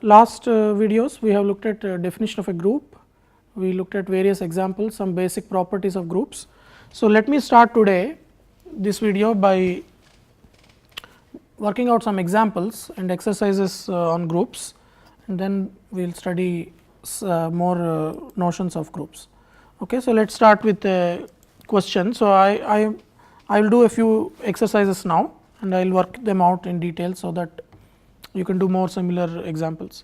Last videos we have looked at definition of a group, we looked at various examples, some basic properties of groups. So, let me start today this video by working out some examples and exercises on groups, and then we will study more notions of groups. Okay. So, let us start with a question. So, I will do a few exercises now and I will work them out in detail, so that you can do more similar examples.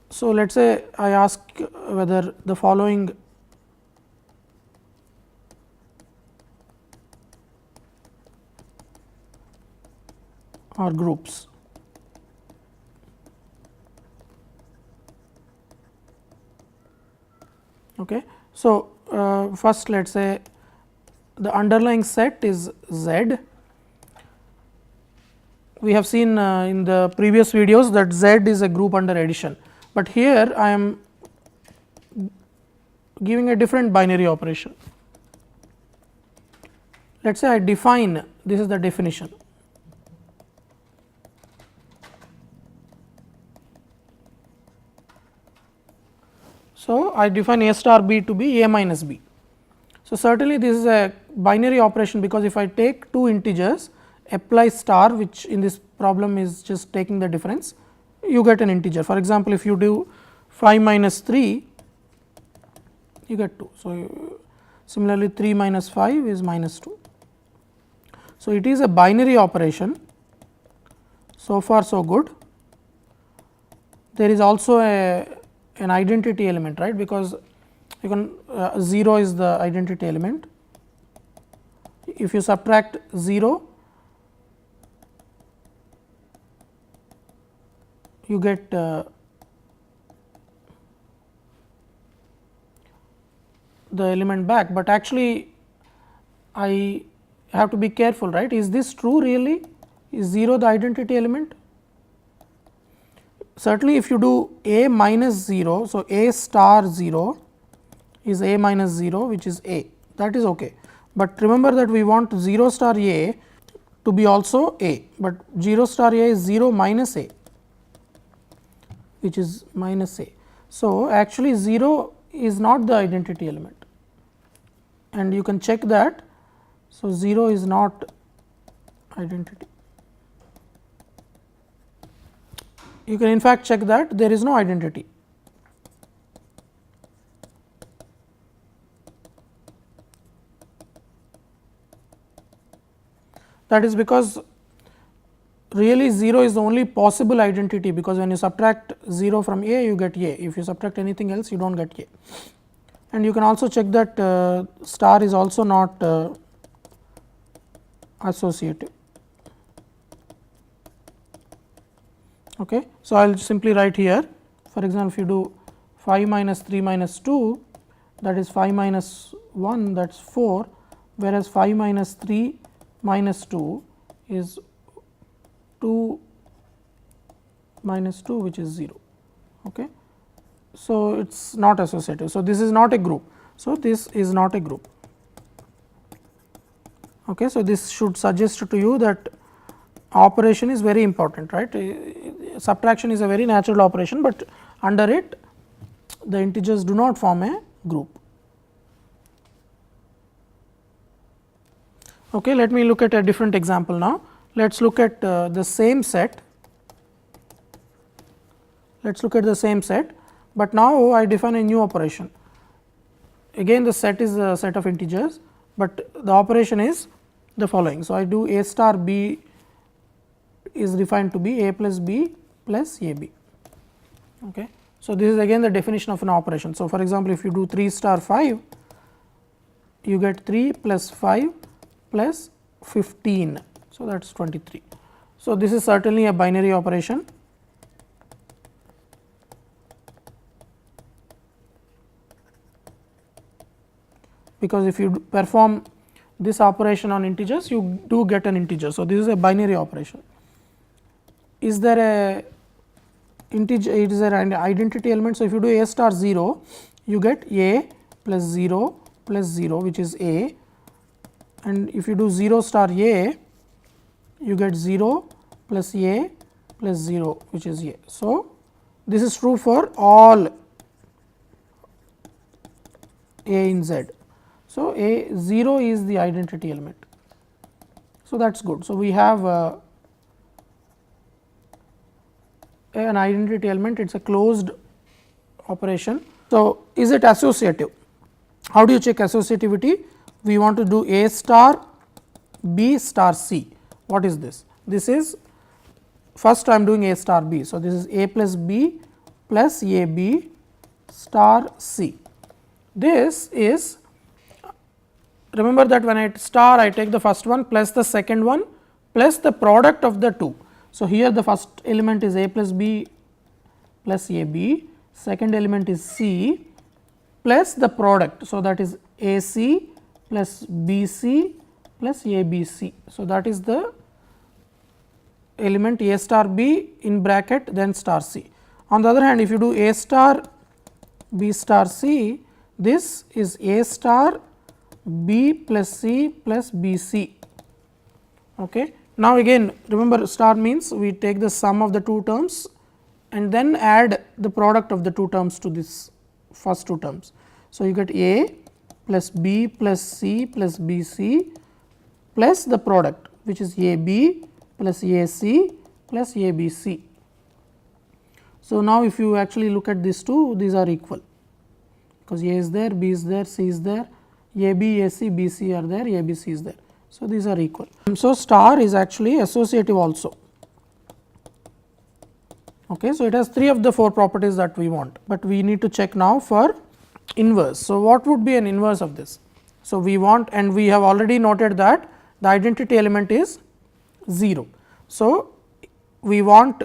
So, let us say I ask whether the following are groups. Okay. So, first let us say the underlying set is Z. We have seen in the previous videos that Z is a group under addition, but here I am giving a different binary operation. Let us say I define, this is the definition. So, I define A star B to be A minus B. So, certainly this is a binary operation, because if I take two integers, apply star, which in this problem is just taking the difference, you get an integer. For example, if you do 5 minus 3, you get 2. So, similarly 3 minus 5 is minus 2. So, it is a binary operation. So far so good. There is also an identity element, right, because you can 0 is the identity element. If you subtract 0, you get the element back, but actually I have to be careful, right. Is this true really? Is 0 the identity element? Certainly, if you do A minus 0, so A star 0 is A minus 0, which is A, that is okay. But remember that we want 0 star A to be also A, but 0 star A is 0 minus A, which is minus A. So, actually 0 is not the identity element, and you can check that. So, 0 is not identity. You can in fact check that there is no identity. That is because really 0 is the only possible identity, because when you subtract 0 from A, you get A. If you subtract anything else, you do not get A. And you can also check that star is also not associative. Okay. So, I will simply write here, for example, if you do 5 minus 3 minus 2, that is 5 minus 1, that is 4, whereas 5 minus 3 minus 2 is 2 minus 2, which is 0. Okay. So, it is not associative. So, this is not a group. So, this is not a group. Okay. So, this should suggest to you that operation is very important, right. Subtraction is a very natural operation, but under it the integers do not form a group. Okay, let me look at a different example now. Let us look at the same set. Let us look at the same set, but now I define a new operation. Again the set is a set of integers, but the operation is the following. So, I do A star B is defined to be A plus B plus A B. Okay. So, this is again the definition of an operation. So, for example, if you do 3 star 5, you get 3 plus 5 plus 15. So, that is 23. So, this is certainly a binary operation. Because if you perform this operation on integers, you do get an integer. So, this is a binary operation. Is there a integer, it is an identity element. So, if you do A star 0, you get A plus 0 plus 0, which is A, and if you do 0 star A, you get 0 plus A plus 0 which is A. So, this is true for all A in Z. So, A 0 is the identity element. So, that is good. So, we have an identity element, it is a closed operation. So, is it associative? How do you check associativity? We want to do A star B star C. What is this? This is first I am doing A star B. So, this is A plus B plus A B star C. This is, remember that when I star I take the first one plus the second one plus the product of the two. So, here the first element is A plus B plus A B, second element is C plus the product. So, that is A C plus B C plus A B C. So, that is the element A star B in bracket then star C. On the other hand, if you do A star B star C, this is A star B plus C plus B C. Okay. Now, again remember star means we take the sum of the two terms and then add the product of the two terms to this first two terms. So, you get A plus B plus C plus B C plus the product which is A B plus A C plus A B C. So, now if you actually look at these two, these are equal because A is there, B is there, C is there, A B, A C, B C are there, A B C is there. So, these are equal. So, star is actually associative also. Okay. So, it has 3 of the 4 properties that we want, but we need to check now for inverse. So, what would be an inverse of this? So, we want, and we have already noted that the identity element is 0. So, we want,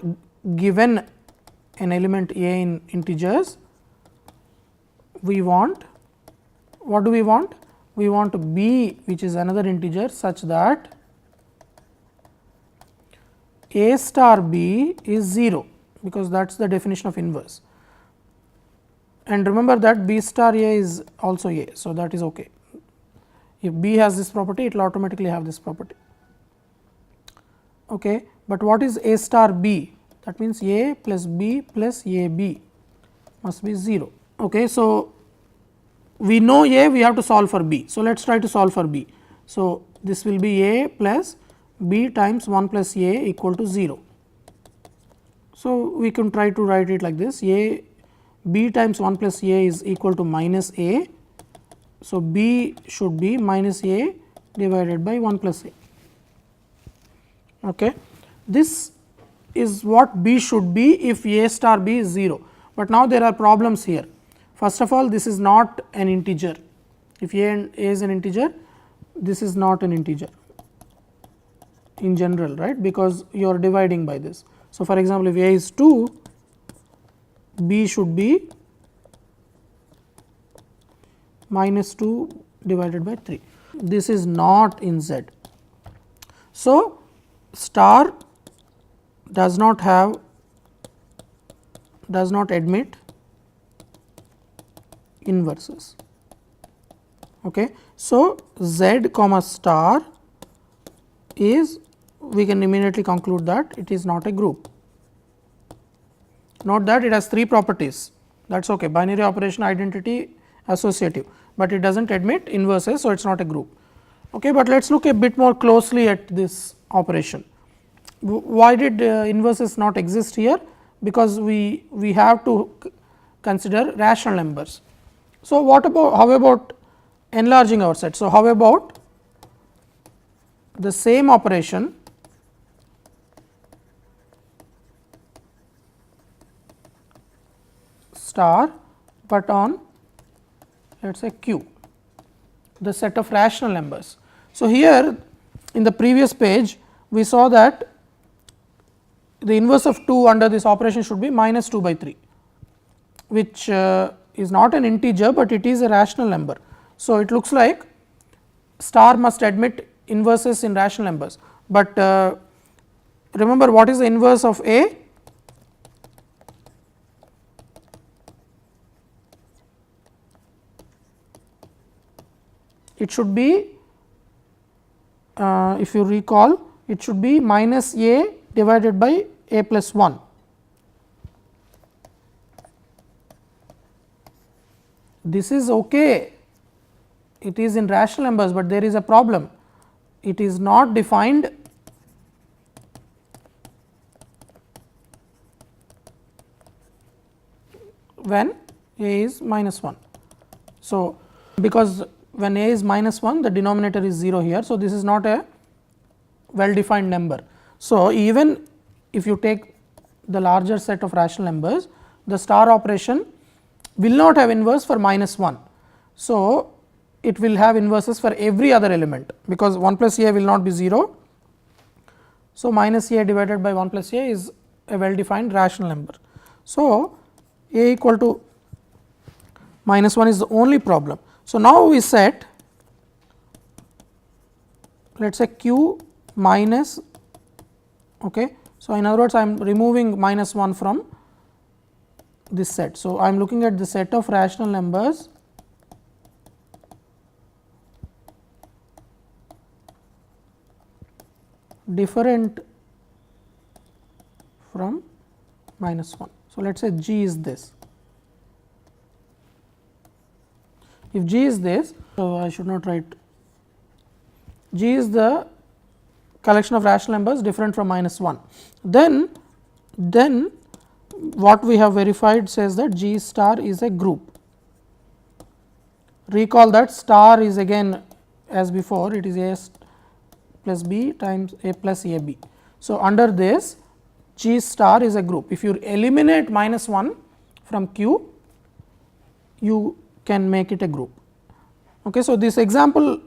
given an element A in integers, we want, what do we want? We want B which is another integer such that A star B is 0, because that is the definition of inverse, and remember that B star A is also A. So, that is okay. If B has this property, it will automatically have this property. Okay. But what is A star B? That means A plus B plus A B must be 0. Okay. So, we know A, we have to solve for B. So, let us try to solve for B. So, this will be A plus B times 1 plus A equal to 0. So, we can try to write it like this, A B times 1 plus A is equal to minus A. So, B should be minus A divided by 1 plus A. Okay. This is what B should be if A star B is 0, but now there are problems here. First of all, this is not an integer. If A is an integer, this is not an integer in general, right, because you are dividing by this. So, for example, if A is 2, B should be minus 2 divided by 3. This is not in Z. So, star does not admit inverses. Okay. So, Z comma star is, we can immediately conclude that it is not a group. Note that it has 3 properties, that is okay, binary operation, identity, associative, but it does not admit inverses. So, it is not a group. Okay. But let us look a bit more closely at this operation. Why did inverses not exist here? Because we have to consider rational numbers. So, how about enlarging our set? So, how about the same operation star, but on let us say Q, the set of rational numbers. So, here in the previous page we saw that the inverse of 2 under this operation should be minus 2 by 3, which is not an integer, but it is a rational number. So, it looks like star must admit inverses in rational numbers, but remember what is the inverse of A? It should be, if you recall, it should be minus A divided by a plus 1. This is okay, it is in rational numbers, but there is a problem. It is not defined when a is minus 1. So, because when a is minus 1, the denominator is 0 here. So, this is not a well defined number. So, even if you take the larger set of rational numbers, the star operation will not have inverse for minus 1. So, it will have inverses for every other element, because 1 plus a will not be 0. So, minus a divided by 1 plus a is a well defined rational number. So, a equal to minus 1 is the only problem. So, now we set, let us say q minus, okay. So, in other words I am removing minus 1 from this set. So, I am looking at the set of rational numbers different from minus 1. So, let us say G is this. If G is this, so I should not write, G is the collection of rational numbers different from minus 1. Then what we have verified says that G star is a group. Recall that star is again as before, it is A plus B times A plus A B. So, under this G star is a group. If you eliminate minus 1 from Q, you can make it a group. Okay. So, this example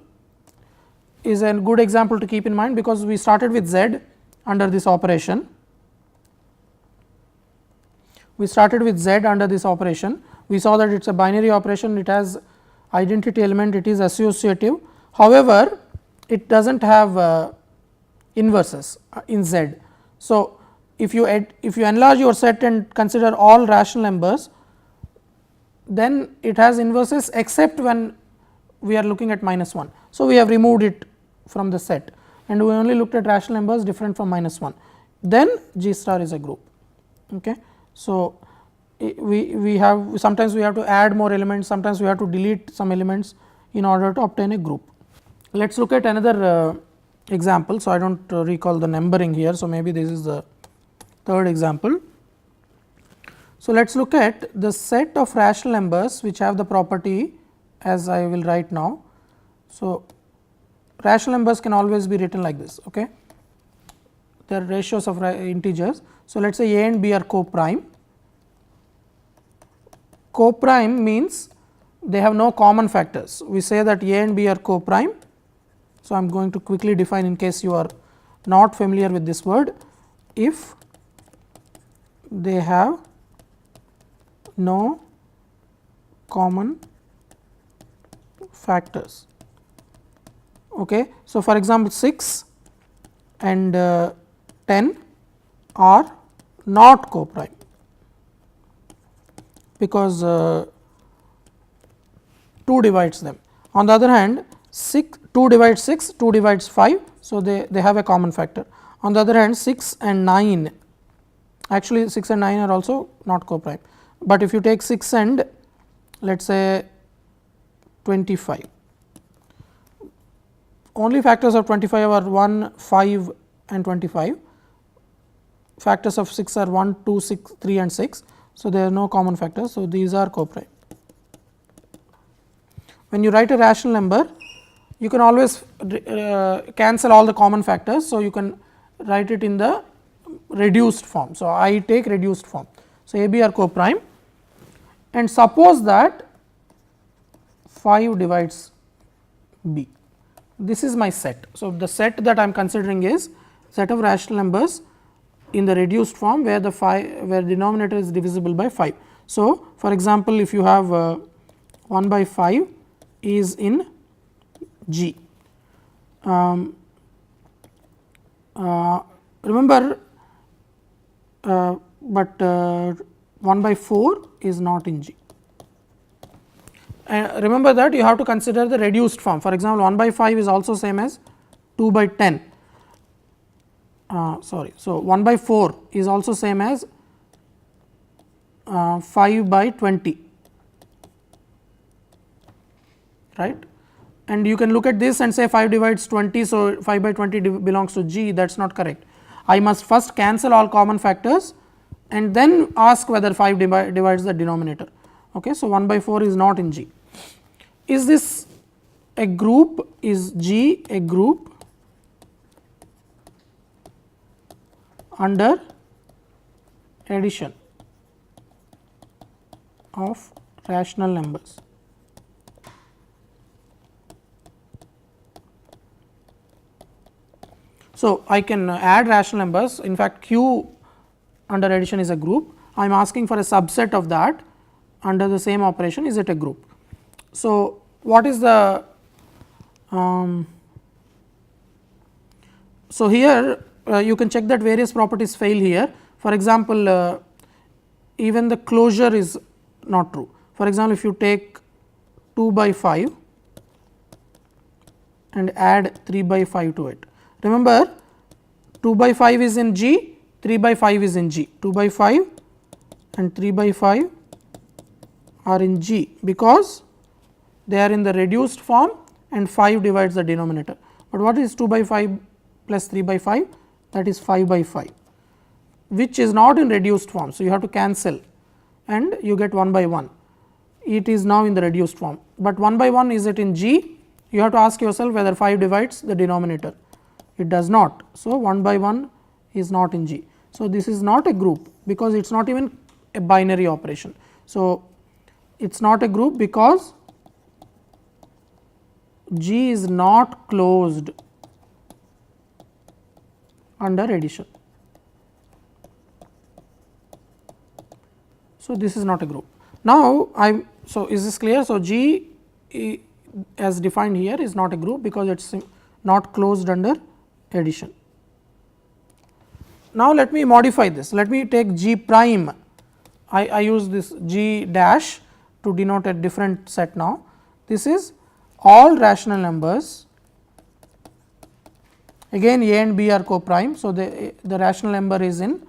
is a good example to keep in mind, because we started with Z under this operation. We started with Z under this operation. We saw that it is a binary operation, it has identity element, it is associative. However, it does not have inverses in Z. So, if you enlarge your set and consider all rational numbers, then it has inverses except when we are looking at minus 1. So, we have removed it from the set and we only looked at rational numbers different from minus 1. Then G star is a group. Okay. So, we have sometimes we have to add more elements, sometimes we have to delete some elements in order to obtain a group. Let us look at another example. So, I do not recall the numbering here. So, maybe this is the third example. So, let us look at the set of rational numbers which have the property as I will write now. So, rational numbers can always be written like this. Okay. They are ratios of integers. So, let us say a and b are co-prime. Co-prime means they have no common factors. We say that a and b are co-prime. So, I am going to quickly define in case you are not familiar with this word. If they have no common factors. Okay. So, for example, 6 and 10 are not co-prime, because 2 divides them. On the other hand, 2 divides 6, 2 divides 5. So, they have a common factor. On the other hand, 6 and 9, actually 6 and 9 are also not co-prime, but if you take 6 and let us say 25, only factors of 25 are 1, 5 and 25, factors of 6 are 1, 2, 6, 3 and 6. So, there are no common factors. So, these are co-prime. When you write a rational number, you can always cancel all the common factors. So, you can write it in the reduced form. So, I take reduced form. So, A B are co-prime, and suppose that 5 divides B. This is my set. So, the set that I am considering is set of rational numbers in the reduced form where the denominator is divisible by 5. So, for example, if you have 1 by 5 is in G. Remember, but 1 by 4 is not in G. Remember that you have to consider the reduced form. For example, 1 by 5 is also same as 2 by 10. sorry. So, 1 by 4 is also same as 5 by 20, right, and you can look at this and say 5 divides 20. So, 5 by 20 belongs to G, that is not correct. I must first cancel all common factors and then ask whether 5 divides the denominator. Okay. So, 1 by 4 is not in G. Is this a group? Is G a group under addition of rational numbers? So, I can add rational numbers. In fact, Q under addition is a group. I am asking for a subset of that under the same operation. Is it a group? So, what is the so here you can check that various properties fail here. For example, even the closure is not true. For example, if you take 2 by 5 and add 3 by 5 to it. Remember, 2 by 5 is in G, 3 by 5 is in G, 2 by 5 and 3 by 5 are in G, because they are in the reduced form and 5 divides the denominator. But what is 2 by 5 plus 3 by 5? That is 5 by 5, which is not in reduced form. So, you have to cancel and you get 1 by 1. It is now in the reduced form, but 1 by 1 is it in G? You have to ask yourself whether 5 divides the denominator. It does not. So, 1 by 1 is not in G. So, this is not a group, because it is not even a binary operation. So, it is not a group because G is not closed under addition. So, this is not a group. Now, so is this clear? So, G as defined here is not a group because it is not closed under addition. Now, let me modify this. Let me take G prime. I use this G dash to denote a different set now. This is all rational numbers, again A and B are co-prime. So, the rational number is in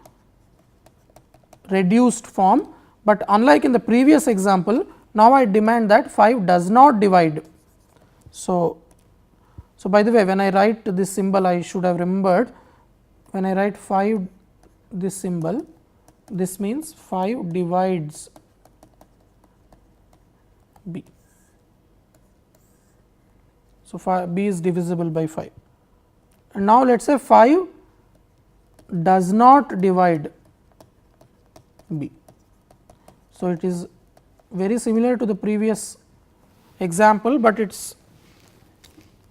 reduced form, but unlike in the previous example, now I demand that 5 does not divide. So, by the way, when I write this symbol, I should have remembered, when I write 5 this symbol, this means 5 divides B. So, B is divisible by 5, and now let us say 5 does not divide B. So, it is very similar to the previous example, but it is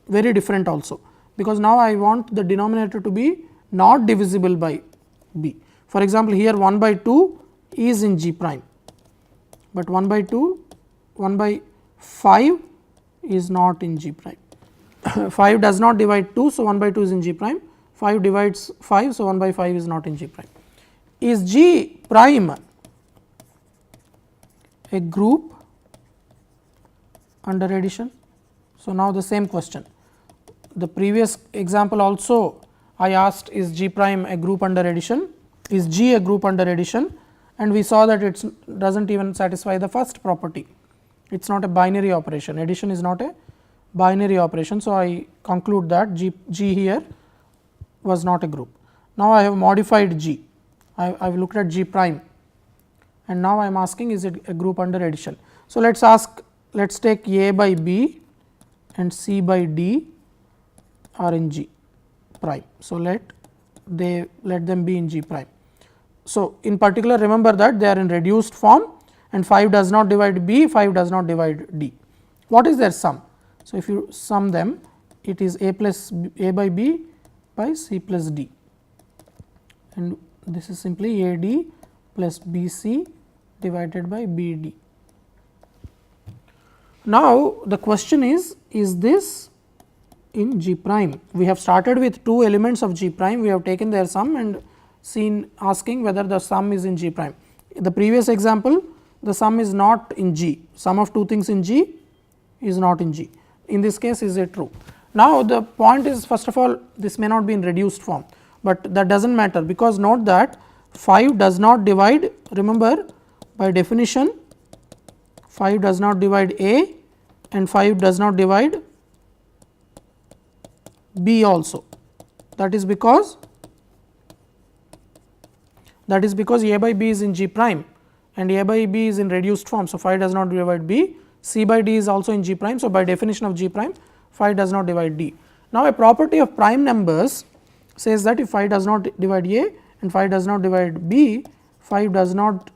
very different also, because now I want the denominator to be not divisible by B. For example, here 1 by 2 is in G prime, but 1 by 5 is not in G prime. 5 does not divide 2. So, 1 by 2 is in G prime, 5 divides 5. So, 1 by 5 is not in G prime. Is G prime a group under addition? So, now the same question. The previous example also I asked, is G prime a group under addition? Is G a group under addition? And we saw that it does not even satisfy the first property. It is not a binary operation. Addition is not a binary operation. So, I conclude that G here was not a group. Now, I have modified G. I have looked at G prime, and now I am asking, is it a group under addition? So, let us ask, let us take A by B and C by D are in G prime. So, let them be in G prime. So, in particular, remember that they are in reduced form and 5 does not divide B, 5 does not divide D. What is their sum? So, if you sum them, it is A plus A by B by C plus D, and this is simply A D plus B C divided by B D. Now, the question is this in G prime? We have started with 2 elements of G prime, we have taken their sum and seen asking whether the sum is in G prime. In the previous example, the sum is not in G, sum of 2 things in G is not in G. In this case, is it true? Now, the point is, first of all, this may not be in reduced form, but that does not matter, because note that 5 does not divide, remember by definition 5 does not divide A and 5 does not divide B also. That is because A by B is in G prime and A by B is in reduced form. So, 5 does not divide B, C by D is also in G prime. So, by definition of G prime 5 does not divide D. Now, a property of prime numbers says that if 5 does not divide A and 5 does not divide B, 5 does not,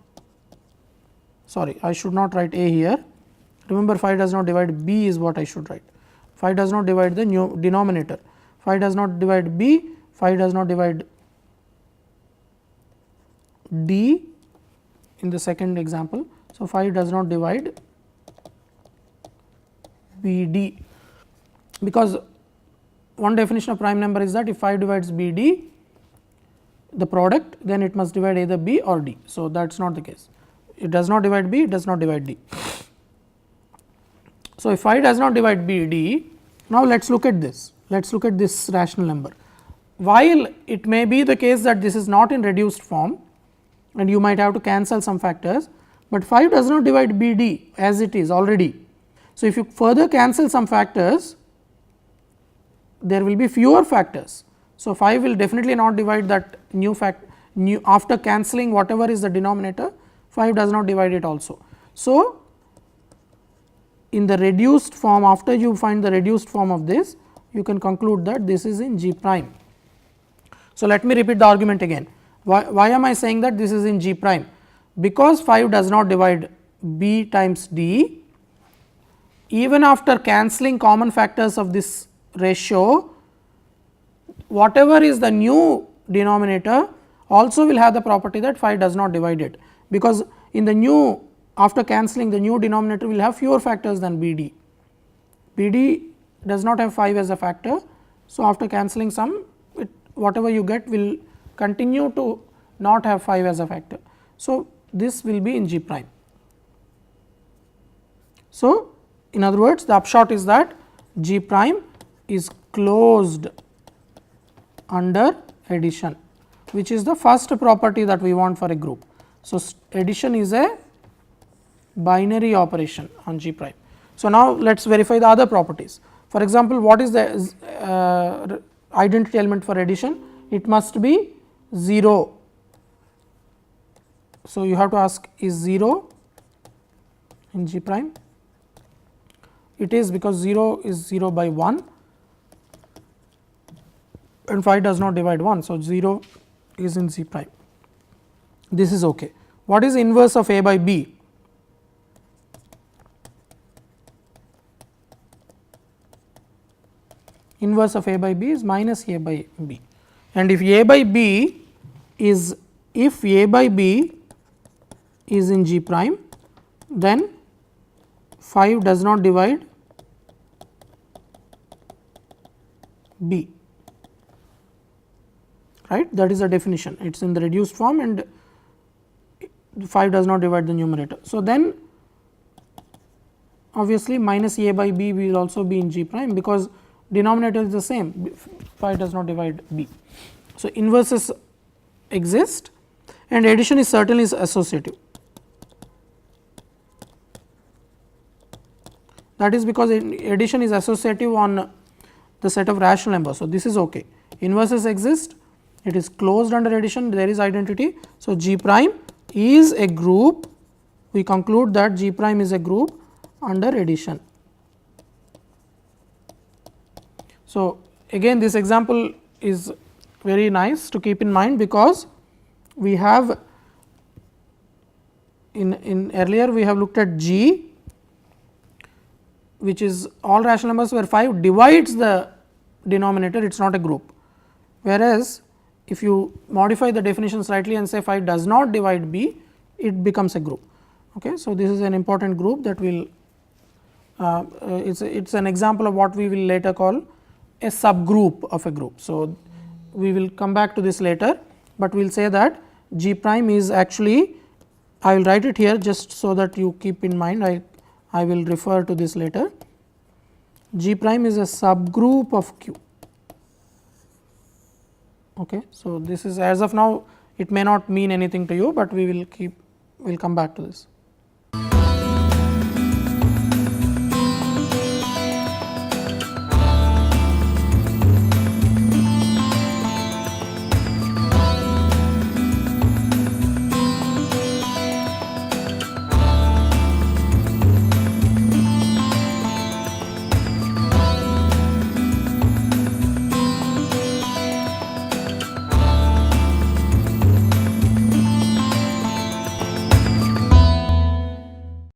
sorry, I should not write A here, remember 5 does not divide B is what I should write. 5 does not divide the new denominator, 5 does not divide B, 5 does not divide D in the second example. So, 5 does not divide B D, because one definition of prime number is that if 5 divides B D the product, then it must divide either B or D. So, that is not the case, it does not divide B, it does not divide D. So, if 5 does not divide B D, now let us look at this, let us look at this rational number. While it may be the case that this is not in reduced form and you might have to cancel some factors, but 5 does not divide B D as it is already. So, if you further cancel some factors, there will be fewer factors. So, 5 will definitely not divide that new after cancelling whatever is the denominator, 5 does not divide it also. So, in the reduced form, after you find the reduced form of this, you can conclude that this is in G prime. So, let me repeat the argument again. Why am I saying that this is in G prime? Because 5 does not divide B times D, even after cancelling common factors of this ratio, whatever is the new denominator also will have the property that 5 does not divide it, because in the new, after cancelling, the new denominator will have fewer factors than B D. B D does not have 5 as a factor. So, after cancelling some, whatever you get will continue to not have 5 as a factor. So, this will be in G prime. So, in other words, the upshot is that G prime is closed under addition, which is the first property that we want for a group. So, addition is a binary operation on G prime. So, now let us verify the other properties. For example, what is the identity element for addition? It must be 0. So, you have to ask, is 0 in G prime? It is, because 0 is 0 by 1 and 5 does not divide 1. So, 0 is in G prime, this is okay. What is inverse of A by B? Inverse of A by B is minus A by B, and if A by B is, if A by B is in G prime, then 5 does not divide B, right, that is the definition, it is in the reduced form and 5 does not divide the numerator. So, then obviously minus A by B will also be in G prime, because denominator is the same, 5 does not divide B. So, inverses exist and addition is certainly associative. That is because addition is associative on the set of rational numbers. So, this is okay. Inverses exist, it is closed under addition, there is identity. So, G prime is a group, we conclude that G prime is a group under addition. So, again this example is very nice to keep in mind, because we have in earlier we have looked at G, which is all rational numbers where 5 divides the denominator, it is not a group. Whereas, if you modify the definition slightly and say 5 does not divide B, it becomes a group. Okay. So, this is an important group that will it is an example of what we will later call a subgroup of a group. So, we will come back to this later, but we will say that G prime is actually, I will write it here just so that you keep in mind, I will refer to this later. G prime is a subgroup of Q. Okay. So, this is as of now it may not mean anything to you, but we will come back to this.